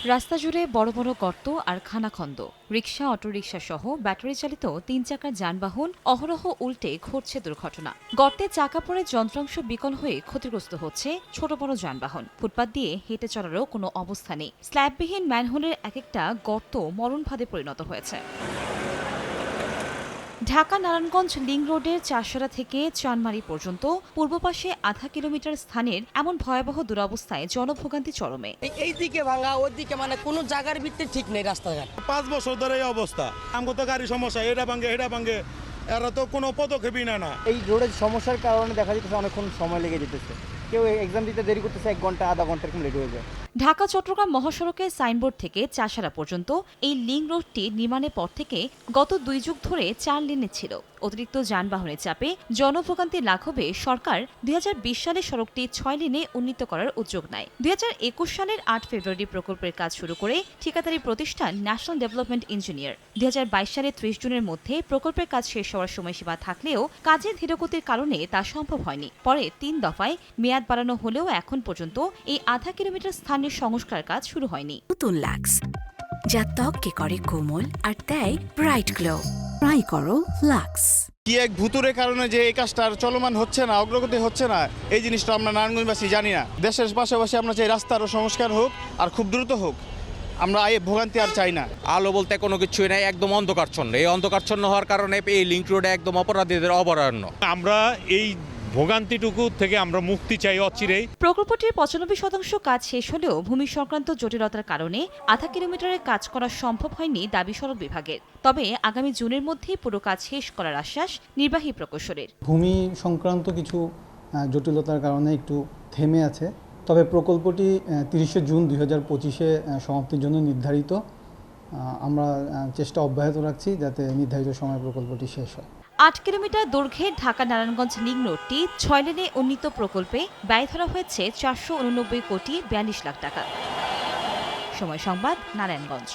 রাস্তা জুড়ে বড় বড় গর্ত আর খানাখন্দ, রিকশা, অটোরিকশা সহ ব্যাটারি চালিত ৩ চাকার যানবাহন অহরহ উল্টে ঘটছে দুর্ঘটনা। গর্তে চাকা পড়ে যন্ত্রাংশ বিকল হয়ে ক্ষতিগ্রস্ত হচ্ছে ছোট বড় যানবাহন। ফুটপাত দিয়ে হেঁটে চলারও কোনো অবস্থা নেই। স্ল্যাববিহীন ম্যানহোলের এক একটা গর্ত মরণফাঁদে পরিণত হয়েছে। ঢাকা নারায়ণগঞ্জ লিংক রোডের চারশোরা থেকে চানমারি পর্যন্ত পূর্ব পাশে আধা কিলোমিটার স্থানের এমন ভয়াবহ দুরবস্থায় জনভোগান্তি চরমে। এই দিকে ভাঙা, ওই দিকে মানে কোনো জায়গার ভিত্তি ঠিক নেই রাস্তাঘাট। 5 বছর ধরে এই অবস্থা। আমগো তো গাড়ি সমস্যা, এটা ভাঙে এরা তো কোনো পদক্ষেপই না। এই রোডের সমস্যার কারণে দেখা যেতেছে অনেকক্ষণ সময় লেগে যেতেছে। কেউ এক্সাম দিতে দেরি করতেছে, 1 ঘন্টা আধা ঘন্টা এরকম লেট হয়ে যায়। ঢাকা চট্টগ্রাম মহাসড়কের সাইনবোর্ড থেকে চাষারা পর্যন্ত এই লিংক রোডটি নির্মাণের পর থেকে গত 2 যুগ ধরে 4 লেনে ছিল। অতিরিক্ত যানবাহনের চাপে জনভোগান্তি লাঘবে সরকার 2020 সালে সড়কটি 6 লেনে উন্নীত করার উদ্যোগ নেয়। 2021 সালের 8 ফেব্রুয়ারি প্রকল্পের কাজ শুরু করে ঠিকাদারি প্রতিষ্ঠান ন্যাশনাল ডেভেলপমেন্ট ইঞ্জিনিয়ার। 2022 সালের 30 জুনের মধ্যে প্রকল্পের কাজ শেষ হওয়ার সময়সীমা থাকলেও কাজের ধীরগতির কারণে তা সম্ভব হয়নি। পরে 3 দফায় মেয়াদ বাড়ানো হলেও এখন পর্যন্ত এই আধা কিলোমিটার স্থানের সংস্কার কাজ শুরু হয়নি। নতুন লাক্স যা ত্বককে করে কোমল আর দেয় ব্রাইট গ্লো। ট্রাই করো লাক্স। কি এক ভুতুরে কারণে যে এই কাজটা আর চলমান হচ্ছে না, অগ্রগতি হচ্ছে না, এই জিনিসটা আমরা নারায়ণগঞ্জবাসী জানি না। দেশের পাশাপাশি আমরা চাই রাস্তারও সংস্কার হোক আর খুব দ্রুত হোক। আমরা এই ভোগান্তি আর চাই না। আলো বলতে কোনো কিছুই নাই, একদম অন্ধকারচ্ছন্ন। এই অন্ধকারচ্ছন্ন হওয়ার কারণে এই লিংক রোডে একদম অপরাধীদের অভয়ারণ্য। আমরা এই ভোগান্তিটুকু থেকে আমরা মুক্তি চাই অচিরেই। প্রকল্পটির 95% কাজ শেষ হলেও ভূমি সংক্রান্ত জটিলতার কারণে আধা কিলোমিটারের কাজ করা সম্ভব হয়নি দাবি সড়ক বিভাগের। তবে আগামী জুনের মধ্যেই পুরো কাজ শেষ করার আশ্বাস নির্বাহী প্রকৌশলীর। ভূমি সংক্রান্ত কিছু জটিলতার কারণে একটু থেমে আছে। তবে প্রকল্পটি 30 জুন 2025-এ সমাপ্তির জন্য নির্ধারিত। আমরা চেষ্টা অব্যাহত রাখছি যাতে নির্ধারিত সময়ে প্রকল্পটি শেষ হয়। 8 কিলোমিটার দৈর্ঘ্যের ঢাকা নারায়ণগঞ্জ লিংক রোডটি 6 লেনে উন্নীত প্রকল্পে ব্যয় ধরা হয়েছে 489 কোটি 42 লাখ টাকা। সময় সংবাদ, নারায়ণগঞ্জ।